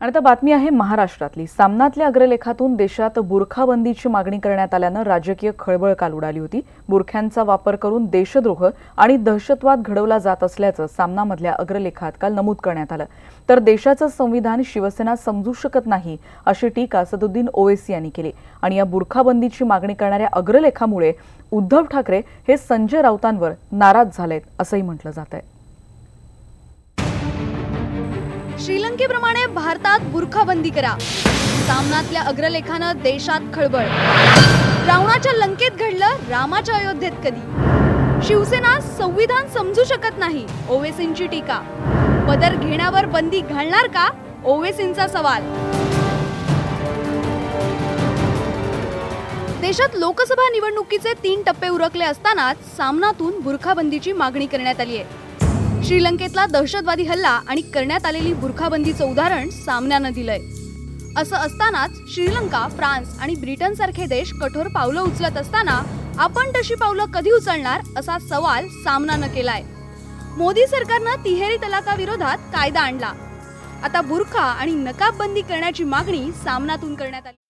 आणि आता बातमी आहे महाराष्ट्रातली। सामनातल्या अग्रलेखातून देशात बुरखाबंदीची मागणी करण्यात आल्यानं राजकीय खळबळ काल उडाली होती। बुरख्यांचा वापर करून देशद्रोह आणि दहशतवाद घडवला जात असल्याचं सामनामधल्या अग्रलेखात काल नमूद करण्यात आलं। तर देशाचं संविधान शिवसेना समजू शकत नाही अशी टीका असदुद्दीन ओवैसी यांनी केली। आणि या बुरखाबंदीची मागणी करणाऱ्या अग्रलेखामुळे उद्धव ठाकरे हे संजय राऊतांवर नाराज झालेत असंही म्हटलं जात आहे। श्रीलंकेप्रमाणे भारतात बुरखाबंदी करा। सामनातल्या अग्रलेखानं देशात खळबळ। रावणाच्या लंकेत घडलं, रामाच्या अयोध्येत कधी। शिवसेना संविधान समजू शकत नाही, ओवैसींची टीका। पदर घेण्यावर बंदी घालणार का, ओवैसींचा सवाल। देशात लोकसभा निवडणुकीचे 3 टप्पे उरकले असतानाच सामनातून बुरखाबंदीची मागणी करण्यात आली आहे। श्रीलंकेतला दहशतवादी हल्ला आणि करण्यात आलेली बुरखाबंदीचं उदाहरण सामन्यानं दिलंय। असं असतानाच श्रीलंका, फ्रान्स आणि ब्रिटन सारखे देश कठोर पावलं उचलत असताना आपण तशी पावलं कधी उचलणार असा सवाल सामनानं केलाय। मोदी सरकारनं तिहेरी तलाकाविरोधात कायदा आणला। आता बुरखा आणि नकाबबंदी करण्याची मागणी सामनातून करण्यात आली।